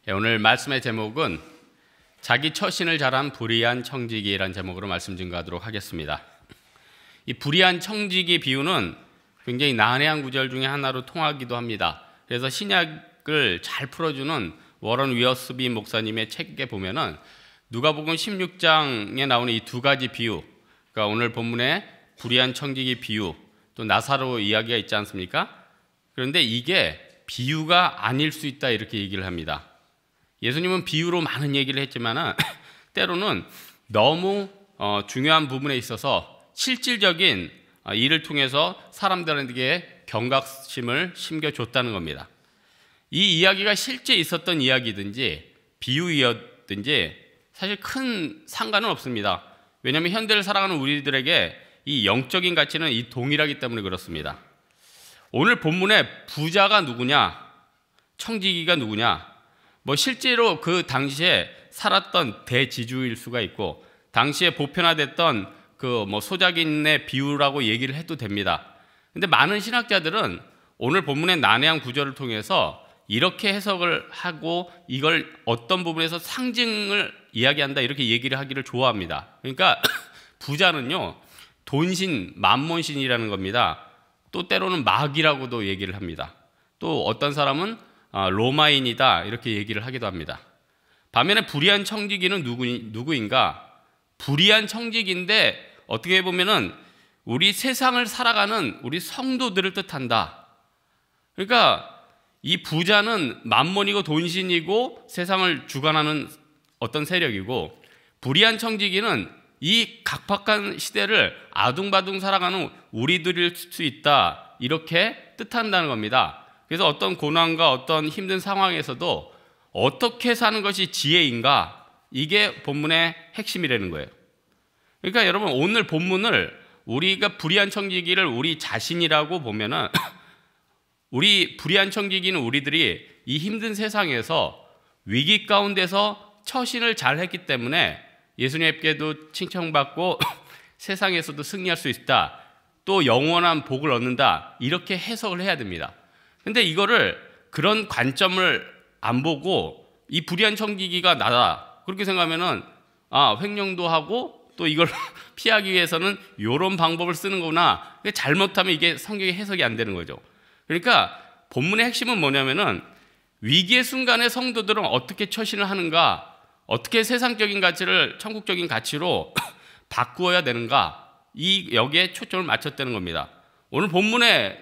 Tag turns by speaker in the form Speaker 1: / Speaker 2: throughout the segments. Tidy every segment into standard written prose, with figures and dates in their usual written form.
Speaker 1: 오늘 말씀의 제목은 자기 처신을 잘한 불의한 청지기라는 제목으로 말씀 증거하도록 하겠습니다. 이 불의한 청지기 비유는 굉장히 난해한 구절 중에 하나로 통하기도 합니다. 그래서 신약을 잘 풀어주는 워런 위어스비 목사님의 책에 보면은 누가복음 16장에 나오는 이 두 가지 비유, 그러니까 오늘 본문에 불의한 청지기 비유, 또 나사로 이야기가 있지 않습니까? 그런데 이게 비유가 아닐 수 있다 이렇게 얘기를 합니다. 예수님은 비유로 많은 얘기를 했지만 때로는 너무 중요한 부분에 있어서 실질적인 일을 통해서 사람들에게 경각심을 심겨줬다는 겁니다. 이 이야기가 실제 있었던 이야기든지 비유이었든지 사실 큰 상관은 없습니다. 왜냐하면 현대를 살아가는 우리들에게 이 영적인 가치는 이 동일하기 때문에 그렇습니다. 오늘 본문에 부자가 누구냐, 청지기가 누구냐, 실제로 그 당시에 살았던 대지주일 수가 있고 당시에 보편화됐던 소작인의 비유라고 얘기를 해도 됩니다. 근데 많은 신학자들은 오늘 본문의 난해한 구절을 통해서 이렇게 해석을 하고 이걸 어떤 부분에서 상징을 이야기한다 이렇게 얘기를 하기를 좋아합니다. 그러니까 부자는요, 돈신, 만몬신이라는 겁니다. 또 때로는 마귀라고도 얘기를 합니다. 또 어떤 사람은 로마인이다 이렇게 얘기를 하기도 합니다. 반면에 불의한 청지기는 누구인가? 불의한 청지기인데 어떻게 보면은 우리 세상을 살아가는 우리 성도들을 뜻한다. 그러니까 이 부자는 만몬이고 돈신이고 세상을 주관하는 어떤 세력이고, 불의한 청지기는 이 각박한 시대를 아둥바둥 살아가는 우리들일 수 있다 이렇게 뜻한다는 겁니다. 그래서 어떤 고난과 어떤 힘든 상황에서도 어떻게 사는 것이 지혜인가, 이게 본문의 핵심이라는 거예요. 그러니까 여러분, 오늘 본문을 우리가 불의한 청지기를 우리 자신이라고 보면은 우리 불의한 청지기는 우리들이 이 힘든 세상에서 위기 가운데서 처신을 잘 했기 때문에 예수님께도 칭찬받고 세상에서도 승리할 수 있다, 또 영원한 복을 얻는다 이렇게 해석을 해야 됩니다. 근데 이거를 그런 관점을 안 보고 이 불의한 청지기가 나다 그렇게 생각하면은 횡령도 하고 또 이걸 피하기 위해서는 이런 방법을 쓰는구나, 잘못하면 이게 성경의 해석이 안 되는 거죠. 그러니까 본문의 핵심은 뭐냐면은 위기의 순간에 성도들은 어떻게 처신을 하는가, 어떻게 세상적인 가치를 천국적인 가치로 바꾸어야 되는가, 여기에 초점을 맞췄다는 겁니다. 오늘 본문의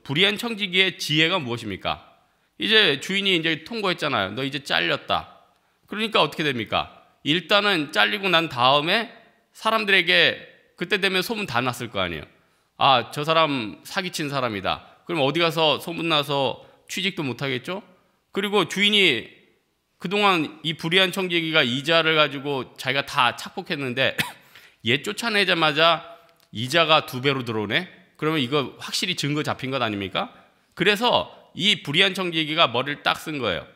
Speaker 1: 불의한 청지기의 지혜가 무엇입니까? 이제 주인이 이제 통보했잖아요. 너 이제 잘렸다. 그러니까 어떻게 됩니까? 일단은 잘리고 난 다음에 사람들에게 그때 되면 소문 다 났을 거 아니에요. 저 사람 사기친 사람이다. 그럼 어디 가서 소문나서 취직도 못 하겠죠? 그리고 주인이 그동안 이 불의한 청지기가 이자를 가지고 자기가 다 착복했는데 얘 쫓아내자마자 이자가 2배로 들어오네? 그러면 이거 확실히 증거 잡힌 것 아닙니까? 그래서 이 불의한 청지기가 머리를 딱 쓴 거예요.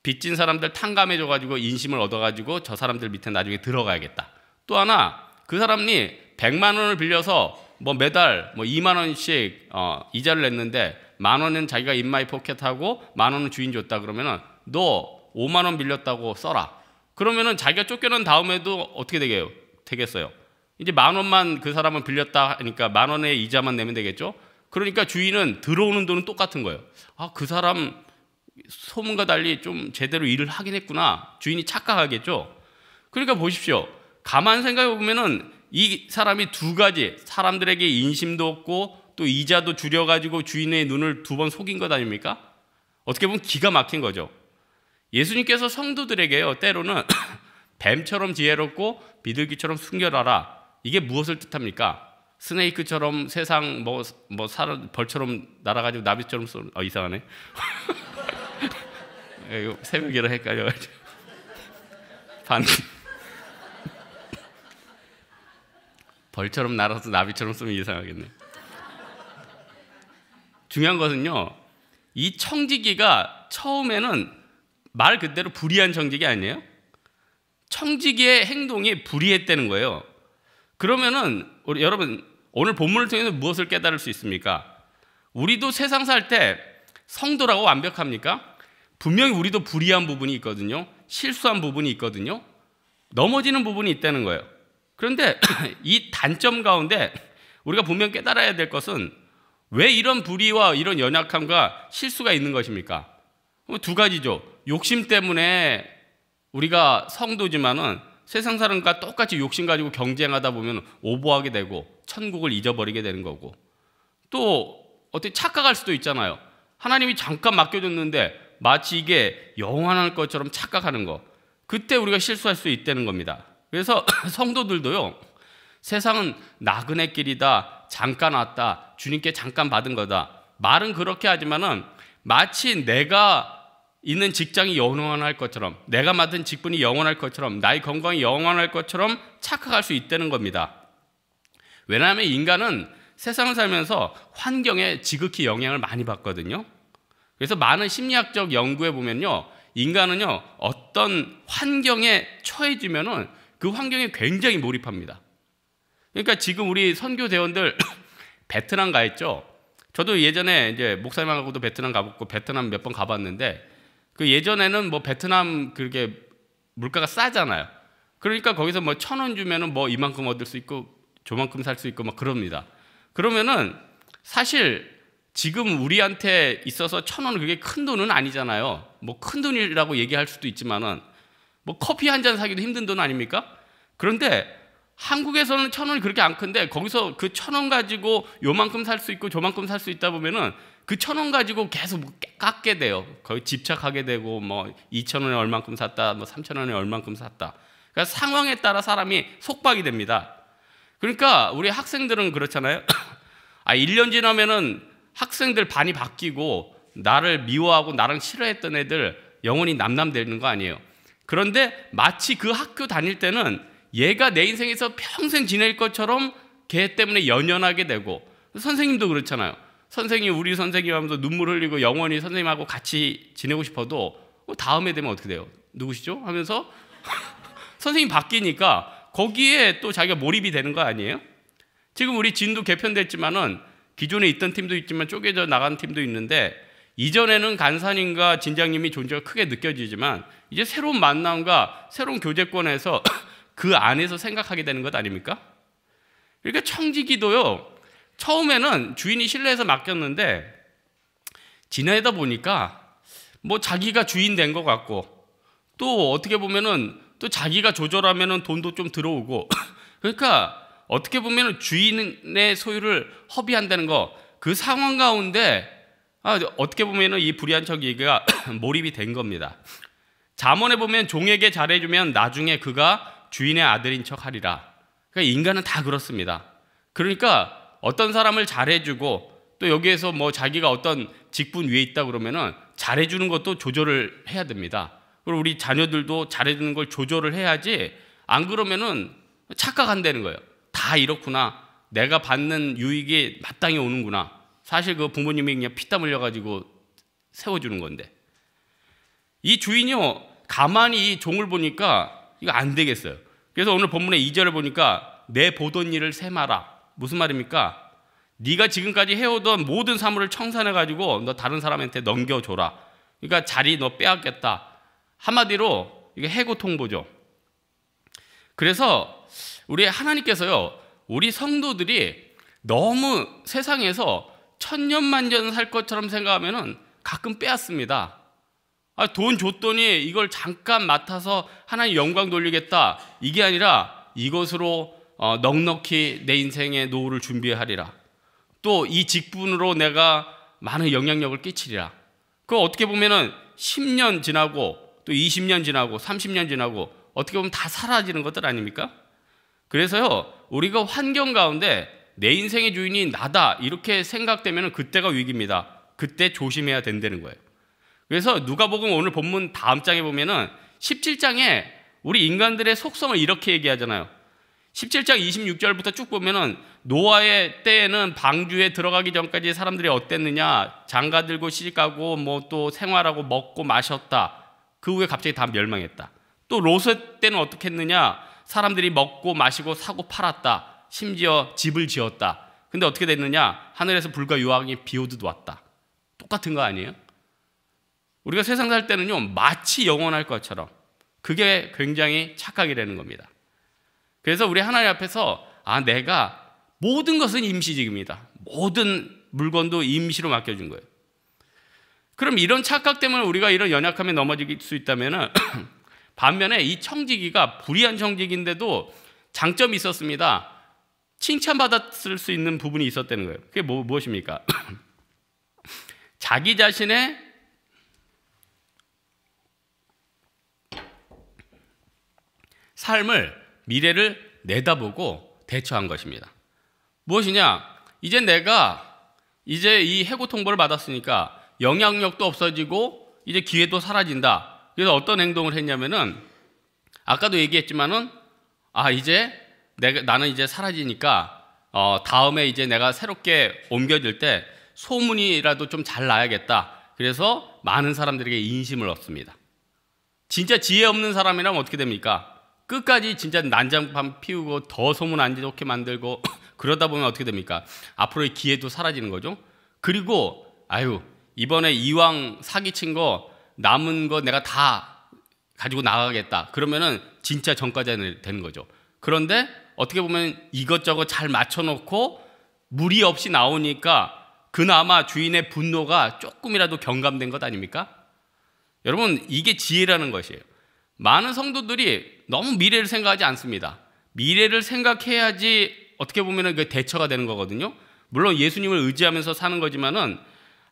Speaker 1: 빚진 사람들 탕감해줘가지고 인심을 얻어가지고 저 사람들 밑에 나중에 들어가야겠다. 또 하나, 그 사람이 100만 원을 빌려서 매달 2만 원씩 이자를 냈는데 1만 원은 자기가 인마이 포켓하고 1만 원은 주인 줬다. 그러면은 너 5만 원 빌렸다고 써라. 그러면은 자기가 쫓겨난 다음에도 어떻게 되겠어요? 이제 1만 원만 그 사람은 빌렸다 하니까 1만 원의 이자만 내면 되겠죠? 그러니까 주인은 들어오는 돈은 똑같은 거예요. 그 사람 소문과 달리 좀 제대로 일을 하긴 했구나. 주인이 착각하겠죠? 그러니까 보십시오. 가만 생각해 보면은 이 사람이 두 가지, 사람들에게 인심도 없고 또 이자도 줄여가지고 주인의 눈을 2번 속인 것 아닙니까? 어떻게 보면 기가 막힌 거죠. 예수님께서 성도들에게요, 때로는 뱀처럼 지혜롭고 비둘기처럼 순결하라, 이게 무엇을 뜻합니까? 스네이크처럼 세상 벌처럼 날아가지고 나비처럼 이상하네. 새벽이라 헷갈려가지고 벌처럼 날아서 나비처럼 쏘면 이상하겠네. 중요한 것은요, 이 청지기가 처음에는 말 그대로 불의한 청지기 아니에요? 청지기의 행동이 불의했다는 거예요. 그러면은 여러분, 오늘 본문을 통해서 무엇을 깨달을 수 있습니까? 우리도 세상 살 때 성도라고 완벽합니까? 분명히 우리도 불의한 부분이 있거든요. 실수한 부분이 있거든요. 넘어지는 부분이 있다는 거예요. 그런데 이 단점 가운데 우리가 분명 깨달아야 될 것은 왜 이런 불의와 이런 연약함과 실수가 있는 것입니까? 두 가지죠. 욕심 때문에 우리가 성도지만은 세상 사람과 똑같이 욕심 가지고 경쟁하다 보면 오버하게 되고 천국을 잊어버리게 되는 거고, 또 어떻게 착각할 수도 있잖아요. 하나님이 잠깐 맡겨줬는데 마치 이게 영원할 것처럼 착각하는 거, 그때 우리가 실수할 수 있다는 겁니다. 그래서 성도들도요, 세상은 나그네 길이다, 잠깐 왔다, 주님께 잠깐 받은 거다, 말은 그렇게 하지만은 마치 내가 있는 직장이 영원할 것처럼, 내가 맡은 직분이 영원할 것처럼, 나의 건강이 영원할 것처럼 착각할 수 있다는 겁니다. 왜냐하면 인간은 세상을 살면서 환경에 지극히 영향을 많이 받거든요. 그래서 많은 심리학적 연구에 보면요, 인간은요, 어떤 환경에 처해지면은 그 환경에 굉장히 몰입합니다. 그러니까 지금 우리 선교 대원들 베트남 가 있죠. 저도 예전에 이제 목사님하고도 베트남 가봤고 베트남 몇 번 가봤는데, 그 예전에는 뭐 베트남 그렇게 물가가 싸잖아요. 그러니까 거기서 뭐 1,000원 주면은 뭐 이만큼 얻을 수 있고 저만큼 살 수 있고 막 그럽니다. 그러면은 사실 지금 우리한테 있어서 1,000원은 그게 큰 돈은 아니잖아요. 뭐 큰 돈이라고 얘기할 수도 있지만은 뭐 커피 한 잔 사기도 힘든 돈 아닙니까? 그런데 한국에서는 1,000원이 그렇게 안 큰데 거기서 그 1,000원 가지고 요만큼 살 수 있고 저만큼 살 수 있다 보면은 그 1,000원 가지고 계속 깎게 돼요. 거의 집착하게 되고, 뭐 2,000원에 얼만큼 샀다, 뭐 3,000원에 얼만큼 샀다. 그러니까 상황에 따라 사람이 속박이 됩니다. 그러니까 우리 학생들은 그렇잖아요. 1년 지나면은 학생들 반이 바뀌고 나를 미워하고 나랑 싫어했던 애들 영원히 남남되는 거 아니에요. 그런데 마치 그 학교 다닐 때는 얘가 내 인생에서 평생 지낼 것처럼 걔 때문에 연연하게 되고, 선생님도 그렇잖아요. 선생님, 우리 선생님 하면서 눈물 흘리고 영원히 선생님하고 같이 지내고 싶어도 다음에 되면 어떻게 돼요? 누구시죠? 하면서 선생님 바뀌니까 거기에 또 자기가 몰입이 되는 거 아니에요? 지금 우리 진도 개편됐지만은 기존에 있던 팀도 있지만 쪼개져 나간 팀도 있는데, 이전에는 간사님과 진장님이 존재가 크게 느껴지지만 이제 새로운 만남과 새로운 교제권에서 그 안에서 생각하게 되는 것 아닙니까? 그러니까 청지기도요, 처음에는 주인이 신뢰해서 맡겼는데 지내다 보니까 뭐 자기가 주인 된 것 같고, 또 어떻게 보면은 또 자기가 조절하면은 돈도 좀 들어오고 그러니까 어떻게 보면은 주인의 소유를 허비한다는 거, 그 상황 가운데 어떻게 보면은 이 불의한 척이가 몰입이 된 겁니다. 잠언에 보면 종에게 잘해주면 나중에 그가 주인의 아들인 척 하리라. 그러니까 인간은 다 그렇습니다. 그러니까 어떤 사람을 잘해주고 또 여기에서 뭐 자기가 어떤 직분 위에 있다 그러면은 잘해주는 것도 조절을 해야 됩니다. 그리고 우리 자녀들도 잘해주는 걸 조절을 해야지, 안 그러면은 착각한다는 거예요. 다 이렇구나, 내가 받는 유익이 마땅히 오는구나. 사실 그 부모님이 그냥 피땀 흘려가지고 세워주는 건데, 이 주인이요 가만히 이 종을 보니까 이거 안 되겠어요. 그래서 오늘 본문의 2절을 보니까 내 보던 일을 세마라. 무슨 말입니까? 네가 지금까지 해오던 모든 사물을 청산해가지고 너 다른 사람한테 넘겨줘라. 그러니까 자리 너 빼앗겠다. 한마디로 이게 해고 통보죠. 그래서 우리 하나님께서요, 우리 성도들이 너무 세상에서 천년만년 살 것처럼 생각하면은 가끔 빼앗습니다. 돈 줬더니 이걸 잠깐 맡아서 하나님 영광 돌리겠다, 이게 아니라 이것으로 넉넉히 내 인생의 노후를 준비하리라. 또 이 직분으로 내가 많은 영향력을 끼치리라. 그거 어떻게 보면은 10년 지나고 또 20년 지나고 30년 지나고 어떻게 보면 다 사라지는 것들 아닙니까? 그래서요, 우리가 환경 가운데 내 인생의 주인이 나다 이렇게 생각되면 그때가 위기입니다. 그때 조심해야 된다는 거예요. 그래서 누가복음 오늘 본문 다음 장에 보면은 17장에 우리 인간들의 속성을 이렇게 얘기하잖아요. 17장 26절부터 쭉 보면은 노아의 때에는 방주에 들어가기 전까지 사람들이 어땠느냐, 장가 들고 시집가고 뭐 또 생활하고 먹고 마셨다. 그 후에 갑자기 다 멸망했다. 또 롯의 때는 어떻게 했느냐, 사람들이 먹고 마시고 사고 팔았다. 심지어 집을 지었다. 근데 어떻게 됐느냐, 하늘에서 불과 유황이 비 오듯 왔다. 똑같은 거 아니에요? 우리가 세상 살 때는요, 마치 영원할 것처럼, 그게 굉장히 착각이라는 겁니다. 그래서 우리 하나님 앞에서 내가 모든 것은 임시직입니다. 모든 물건도 임시로 맡겨준 거예요. 그럼 이런 착각 때문에 우리가 이런 연약함에 넘어질 수 있다면 반면에 이 청지기가 불의한 청지기인데도 장점이 있었습니다. 칭찬받았을 수 있는 부분이 있었다는 거예요. 그게 무엇입니까? 자기 자신의 삶을, 미래를 내다보고 대처한 것입니다. 무엇이냐? 이제 내가 이 해고 통보를 받았으니까 영향력도 없어지고 이제 기회도 사라진다. 그래서 어떤 행동을 했냐면은 아까도 얘기했지만은 이제 나는 이제 사라지니까 다음에 이제 내가 새롭게 옮겨질 때 소문이라도 좀 잘 나야겠다. 그래서 많은 사람들에게 인심을 얻습니다. 진짜 지혜 없는 사람이라면 어떻게 됩니까? 끝까지 진짜 난장판 피우고 더 소문 안 좋게 만들고 그러다 보면 어떻게 됩니까? 앞으로의 기회도 사라지는 거죠. 그리고 이번에 이왕 사기친 거 남은 거 내가 다 가지고 나가겠다. 그러면은 진짜 전과자 되는 거죠. 그런데 어떻게 보면 이것저것 잘 맞춰놓고 무리 없이 나오니까 그나마 주인의 분노가 조금이라도 경감된 것 아닙니까? 여러분, 이게 지혜라는 것이에요. 많은 성도들이 너무 미래를 생각하지 않습니다. 미래를 생각해야지 어떻게 보면 그 대처가 되는 거거든요. 물론 예수님을 의지하면서 사는 거지만은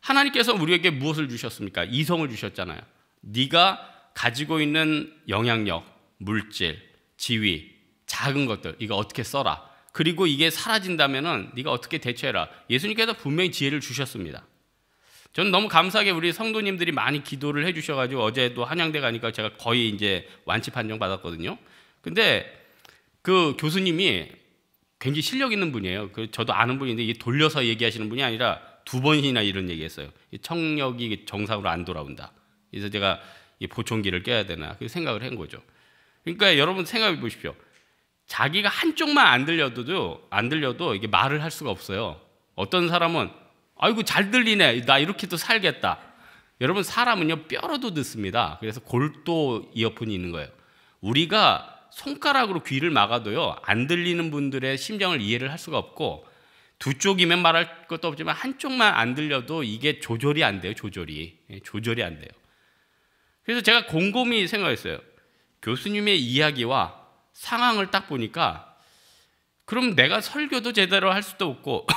Speaker 1: 하나님께서 우리에게 무엇을 주셨습니까? 이성을 주셨잖아요. 네가 가지고 있는 영향력, 물질, 지위, 작은 것들 이거 어떻게 써라. 그리고 이게 사라진다면은 네가 어떻게 대처해라. 예수님께서 분명히 지혜를 주셨습니다. 저는 너무 감사하게 우리 성도님들이 많이 기도를 해주셔가지고 어제도 한양대 가니까 제가 거의 이제 완치 판정 받았거든요. 근데 그 교수님이 굉장히 실력 있는 분이에요. 저도 아는 분인데 이게 돌려서 얘기하시는 분이 아니라 2번이나 이런 얘기했어요. 청력이 정상으로 안 돌아온다. 그래서 제가 보청기를 껴야 되나 그 생각을 한 거죠. 그러니까 여러분 생각해 보십시오. 자기가 한쪽만 안 들려도 이게 말을 할 수가 없어요. 어떤 사람은 아이고 잘 들리네. 나 이렇게도 살겠다. 여러분 사람은요 뼈로도 듣습니다. 그래서 골도 이어폰이 있는 거예요. 우리가 손가락으로 귀를 막아도요 안 들리는 분들의 심정을 이해를 할 수가 없고 두 쪽이면 말할 것도 없지만 한쪽만 안 들려도 이게 조절이 안 돼요. 조절이 안 돼요. 그래서 제가 곰곰이 생각했어요. 교수님의 이야기와 상황을 딱 보니까 그럼 내가 설교도 제대로 할 수도 없고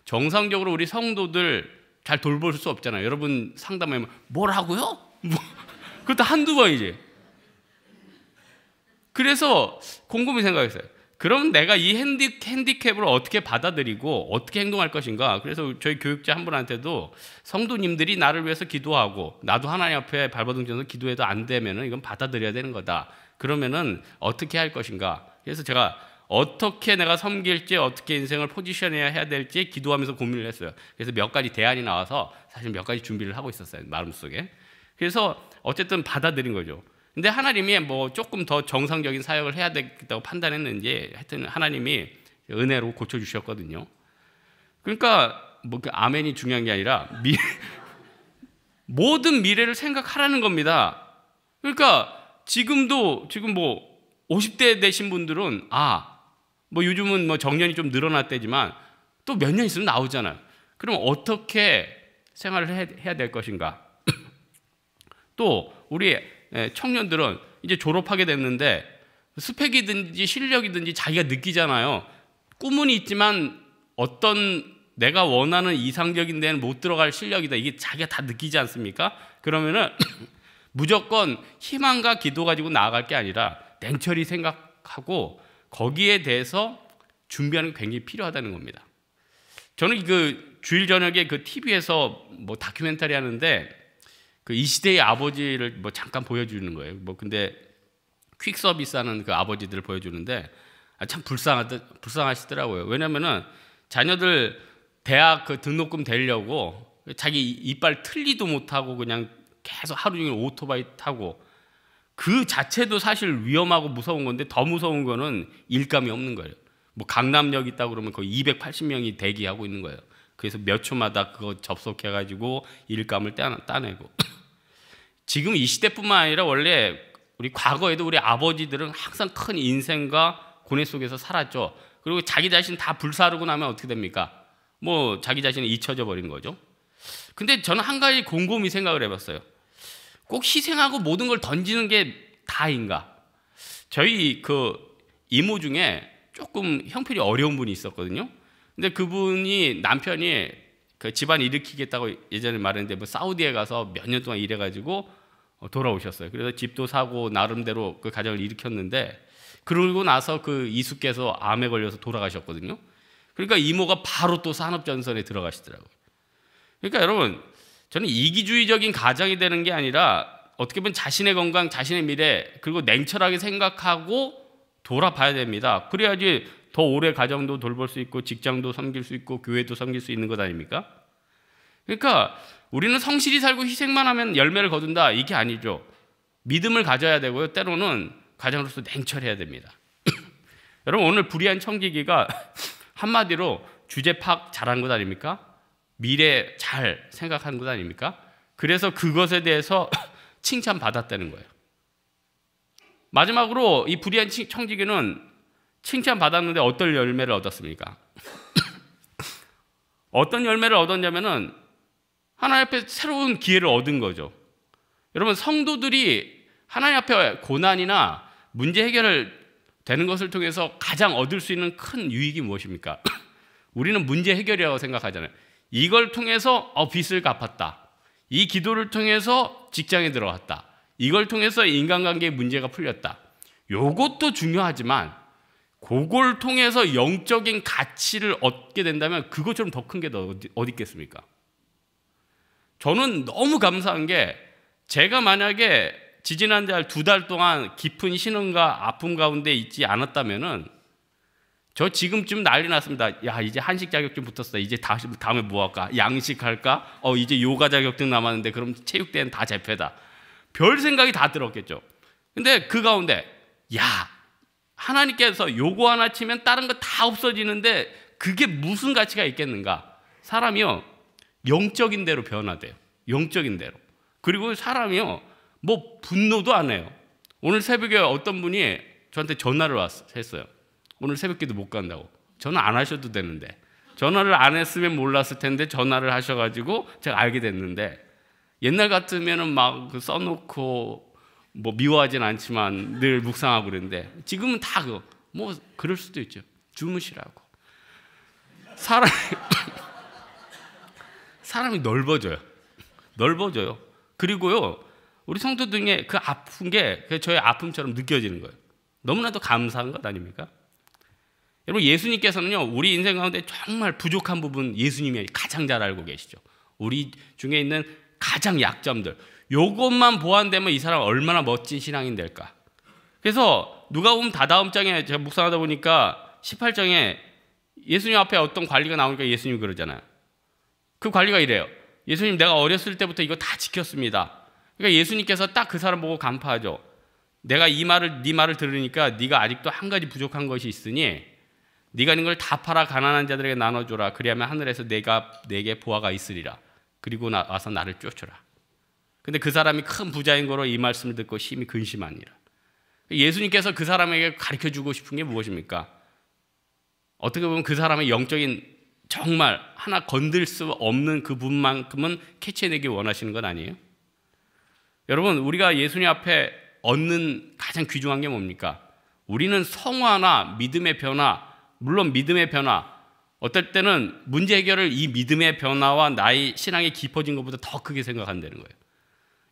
Speaker 1: 정상적으로 우리 성도들 잘 돌볼 수 없잖아요. 여러분 상담하면 뭐라고요? 그것도 한두 번이지. 그래서 곰곰이 생각했어요. 그럼 내가 이 핸디캡을 어떻게 받아들이고 어떻게 행동할 것인가. 그래서 저희 교육자 한 분한테도 성도님들이 나를 위해서 기도하고 나도 하나님 앞에 발버둥 쳐서 기도해도 안 되면은 이건 받아들여야 되는 거다. 그러면은 어떻게 할 것인가. 그래서 제가 어떻게 내가 섬길지 어떻게 인생을 포지션해야 될지 기도하면서 고민을 했어요. 그래서 몇 가지 대안이 나와서 사실 몇 가지 준비를 하고 있었어요. 마음속에. 그래서 어쨌든 받아들인 거죠. 근데 하나님이 뭐 조금 더 정상적인 사역을 해야 되겠다고 판단했는지 하여튼 하나님이 은혜로 고쳐주셨거든요. 그러니까 뭐 아멘이 중요한 게 아니라 모든 미래를 생각하라는 겁니다. 그러니까 지금 뭐 50대 되신 분들은 뭐 요즘은 뭐 정년이 좀 늘어났대지만 또 몇 년 있으면 나오잖아요. 그럼 어떻게 생활을 해야 될 것인가? 또 우리 청년들은 이제 졸업하게 됐는데 스펙이든지 실력이든지 자기가 느끼잖아요. 꿈은 있지만 어떤 내가 원하는 이상적인 데는 못 들어갈 실력이다. 이게 자기가 다 느끼지 않습니까? 그러면은 무조건 희망과 기도 가지고 나아갈 게 아니라 냉철히 생각하고 거기에 대해서 준비하는 게 굉장히 필요하다는 겁니다. 저는 그 주일 저녁에 그 TV에서 뭐 다큐멘터리 하는데 그 이 시대의 아버지를 뭐 잠깐 보여주는 거예요. 뭐 근데 퀵 서비스하는 그 아버지들을 보여주는데 참 불쌍하시더라고요. 왜냐면은 자녀들 대학 그 등록금 대려고 자기 이빨 틀리도 못하고 그냥 계속 하루 종일 오토바이 타고 그 자체도 사실 위험하고 무서운 건데 더 무서운 거는 일감이 없는 거예요. 뭐 강남역 있다고 그러면 거의 280명이 대기하고 있는 거예요. 그래서 몇 초마다 그거 접속해가지고 일감을 따내고 지금 이 시대뿐만 아니라 원래 우리 과거에도 우리 아버지들은 항상 큰 인생과 고뇌 속에서 살았죠. 그리고 자기 자신 다 불사르고 나면 어떻게 됩니까? 뭐 자기 자신이 잊혀져 버린 거죠. 근데 저는 한 가지 곰곰이 생각을 해봤어요. 꼭 희생하고 모든 걸 던지는 게 다인가? 저희 그 이모 중에 조금 형편이 어려운 분이 있었거든요. 근데 그분이 남편이 그 집안 일으키겠다고 예전에 말했는데 뭐 사우디에 가서 몇 년 동안 일해가지고 돌아오셨어요. 그래서 집도 사고 나름대로 그 가정을 일으켰는데 그러고 나서 그 이수께서 암에 걸려서 돌아가셨거든요. 그러니까 이모가 바로 또 산업전선에 들어가시더라고요. 그러니까 여러분, 저는 이기주의적인 가장이 되는 게 아니라 어떻게 보면 자신의 건강, 자신의 미래, 그리고 냉철하게 생각하고 돌아봐야 됩니다. 그래야지 더 오래 가정도 돌볼 수 있고 직장도 섬길 수 있고 교회도 섬길 수 있는 것 아닙니까? 그러니까 우리는 성실히 살고 희생만 하면 열매를 거둔다, 이게 아니죠. 믿음을 가져야 되고요. 때로는 가정으로서 냉철해야 됩니다. 여러분, 오늘 불의한 청지기가 한마디로 주제 파악 잘한 것 아닙니까? 미래 잘 생각한 것 아닙니까? 그래서 그것에 대해서 칭찬받았다는 거예요. 마지막으로 이 불의한 청지기는 칭찬받았는데 어떤 열매를 얻었습니까? 어떤 열매를 얻었냐면은 하나님 앞에 새로운 기회를 얻은 거죠. 여러분, 성도들이 하나님 앞에 고난이나 문제 해결을 되는 것을 통해서 가장 얻을 수 있는 큰 유익이 무엇입니까? 우리는 문제 해결이라고 생각하잖아요. 이걸 통해서 빚을 갚았다. 이 기도를 통해서 직장에 들어갔다. 이걸 통해서 인간관계의 문제가 풀렸다. 요것도 중요하지만 그걸 통해서 영적인 가치를 얻게 된다면 그것처럼 더 큰 게 어디 있겠습니까? 저는 너무 감사한 게 제가 만약에 지지난 달 2달 동안 깊은 신음과 아픔 가운데 있지 않았다면은 저 지금쯤 난리 났습니다. 야, 이제 한식 자격증 붙었어. 이제 다음에 뭐 할까? 양식 할까? 이제 요가 자격증 남았는데 그럼 체육대회는 다 재패다. 별 생각이 다 들었겠죠. 근데 그 가운데 하나님께서 요거 하나 치면 다른 거 다 없어지는데 그게 무슨 가치가 있겠는가? 사람이요, 영적인 대로 변화돼요. 영적인 대로. 그리고 사람이요, 뭐 분노도 안 해요. 오늘 새벽에 어떤 분이 저한테 전화를 했어요. 오늘 새벽기도 못 간다고. 전화 안 하셔도 되는데, 전화를 안 했으면 몰랐을 텐데 전화를 하셔가지고 제가 알게 됐는데, 옛날 같으면은 막 써놓고 뭐 미워하진 않지만 늘 묵상하고 그랬는데 지금은 다 뭐 그럴 수도 있죠. 주무시라고. 사람이 넓어져요. 그리고요, 우리 성도 중에 그 아픈 게 저의 아픔처럼 느껴지는 거예요. 너무나도 감사한 것 아닙니까? 여러분, 예수님께서는요, 우리 인생 가운데 정말 부족한 부분 예수님이 가장 잘 알고 계시죠. 우리 중에 있는 가장 약점들, 요것만 보완되면 이 사람 얼마나 멋진 신앙인 될까. 그래서 누가복음 다다음 장에 제가 묵상하다 보니까 18장에 예수님 앞에 어떤 관리가 나오니까 예수님이 그러잖아요. 그 관리가 이래요. 예수님, 내가 어렸을 때부터 이거 다 지켰습니다. 그러니까 예수님께서 딱 그 사람 보고 간파하죠. 내가 네 말을 들으니까 네가 아직도 한 가지 부족한 것이 있으니 네가 있는 걸 다 팔아 가난한 자들에게 나눠줘라. 그리하면 하늘에서 내게 보화가 있으리라. 그리고 와서 나를 쫓으라. 근데 그 사람이 큰 부자인 거로 이 말씀을 듣고 심히 근심하니라. 예수님께서 그 사람에게 가르쳐주고 싶은 게 무엇입니까? 어떻게 보면 그 사람의 영적인 정말 하나 건들 수 없는 그 부분만큼은 캐치해내기 원하시는 건 아니에요? 여러분, 우리가 예수님 앞에 얻는 가장 귀중한 게 뭡니까? 우리는 성화나 믿음의 변화, 물론 믿음의 변화, 어떨 때는 문제 해결을 이 믿음의 변화와 나의 신앙이 깊어진 것보다 더 크게 생각한다는 거예요.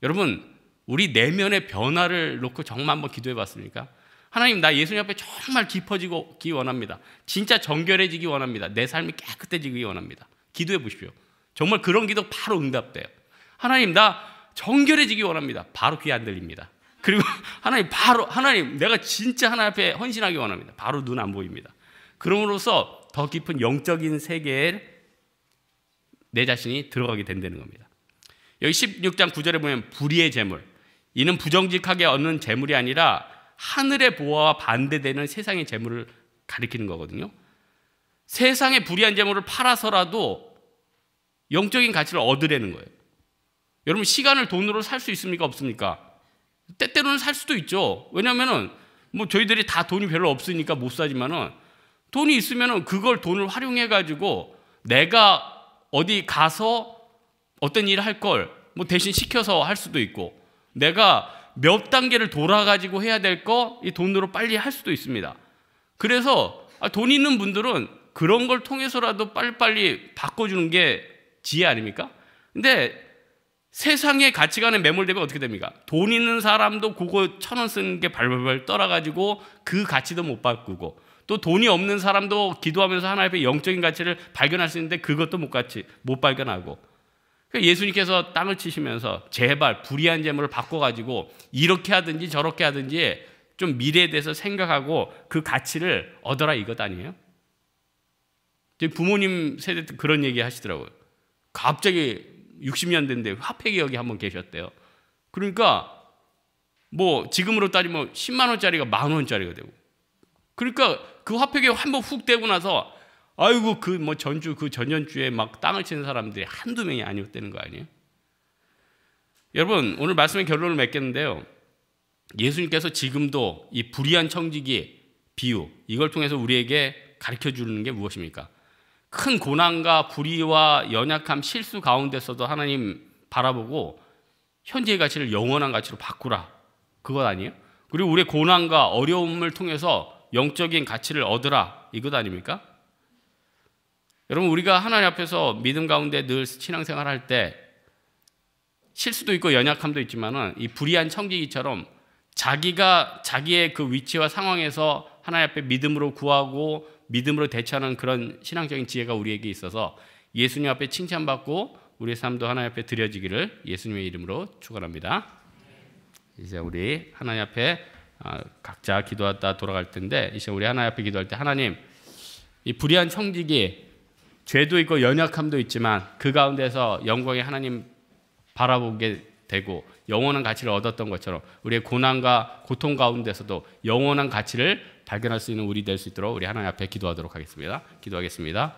Speaker 1: 여러분, 우리 내면의 변화를 놓고 정말 한번 기도해 봤습니까? 하나님, 나 예수님 앞에 정말 깊어지기 원합니다. 진짜 정결해지기 원합니다. 내 삶이 깨끗해지기 원합니다. 기도해 보십시오. 정말 그런 기도 바로 응답돼요. 하나님, 나 정결해지기 원합니다. 바로 귀 안 들립니다. 그리고 하나님, 내가 진짜 하나님 앞에 헌신하기 원합니다. 바로 눈 안 보입니다. 그럼으로써 더 깊은 영적인 세계에 내 자신이 들어가게 된다는 겁니다. 여기 16장 9절에 보면 불의의 재물, 이는 부정직하게 얻는 재물이 아니라 하늘의 보화와 반대되는 세상의 재물을 가리키는 거거든요. 세상의 불의한 재물을 팔아서라도 영적인 가치를 얻으려는 거예요. 여러분 시간을 돈으로 살 수 있습니까? 없습니까? 때때로는 살 수도 있죠. 왜냐하면은 뭐 저희들이 다 돈이 별로 없으니까 못 사지만은 돈이 있으면은 그걸 돈을 활용해 가지고 내가 어디 가서 어떤 일을 할 걸 뭐 대신 시켜서 할 수도 있고 내가 몇 단계를 돌아 가지고 해야 될 거 이 돈으로 빨리 할 수도 있습니다. 그래서 돈 있는 분들은 그런 걸 통해서라도 빨리빨리 바꿔주는 게 지혜 아닙니까? 근데 세상의 가치관에 매몰되면 어떻게 됩니까? 돈 있는 사람도 그거 1,000원 쓰는 게 발발발 떨어가지고 그 가치도 못 바꾸고 또 돈이 없는 사람도 기도하면서 하나님 앞에 영적인 가치를 발견할 수 있는데 그것도 못 발견하고 그러니까 예수님께서 땅을 치시면서 제발 불의한 재물을 바꿔가지고 이렇게 하든지 저렇게 하든지 좀 미래에 대해서 생각하고 그 가치를 얻어라 이것 아니에요? 부모님 세대 때 그런 얘기 하시더라고요. 갑자기 60년 됐는데 화폐개혁이 한번 계셨대요. 그러니까 뭐 지금으로 따지면 10만 원짜리가 10,000원짜리가 되고 그러니까 그 화폐개혁 한번 훅 되고 나서 아이고 그 뭐 전주 그 전년주에 막 땅을 치는 사람들이 한두 명이 아니었다는 거 아니에요? 여러분 오늘 말씀의 결론을 맺겠는데요. 예수님께서 지금도 이 불의한 청지기 비유 이걸 통해서 우리에게 가르쳐 주는 게 무엇입니까? 큰 고난과 불의와 연약함 실수 가운데서도 하나님 바라보고 현재의 가치를 영원한 가치로 바꾸라 그것 아니에요? 그리고 우리의 고난과 어려움을 통해서 영적인 가치를 얻으라 이것 아닙니까? 여러분 우리가 하나님 앞에서 믿음 가운데 늘 신앙생활 할 때 실수도 있고 연약함도 있지만은 이 불의한 청지기처럼 자기가 자기의 그 위치와 상황에서 하나님 앞에 믿음으로 구하고 믿음으로 대처하는 그런 신앙적인 지혜가 우리에게 있어서 예수님 앞에 칭찬받고 우리의 삶도 하나님 앞에 드려지기를 예수님의 이름으로 축원합니다. 이제 우리 하나님 앞에 각자 기도하다 돌아갈 텐데 이제 우리 하나님 앞에 기도할 때 하나님 이 불의한 청지기 죄도 있고 연약함도 있지만 그 가운데서 영광의 하나님 바라보게 되고 영원한 가치를 얻었던 것처럼 우리의 고난과 고통 가운데서도 영원한 가치를 발견할 수 있는 우리 될 수 있도록 우리 하나님 앞에 기도하도록 하겠습니다. 기도하겠습니다.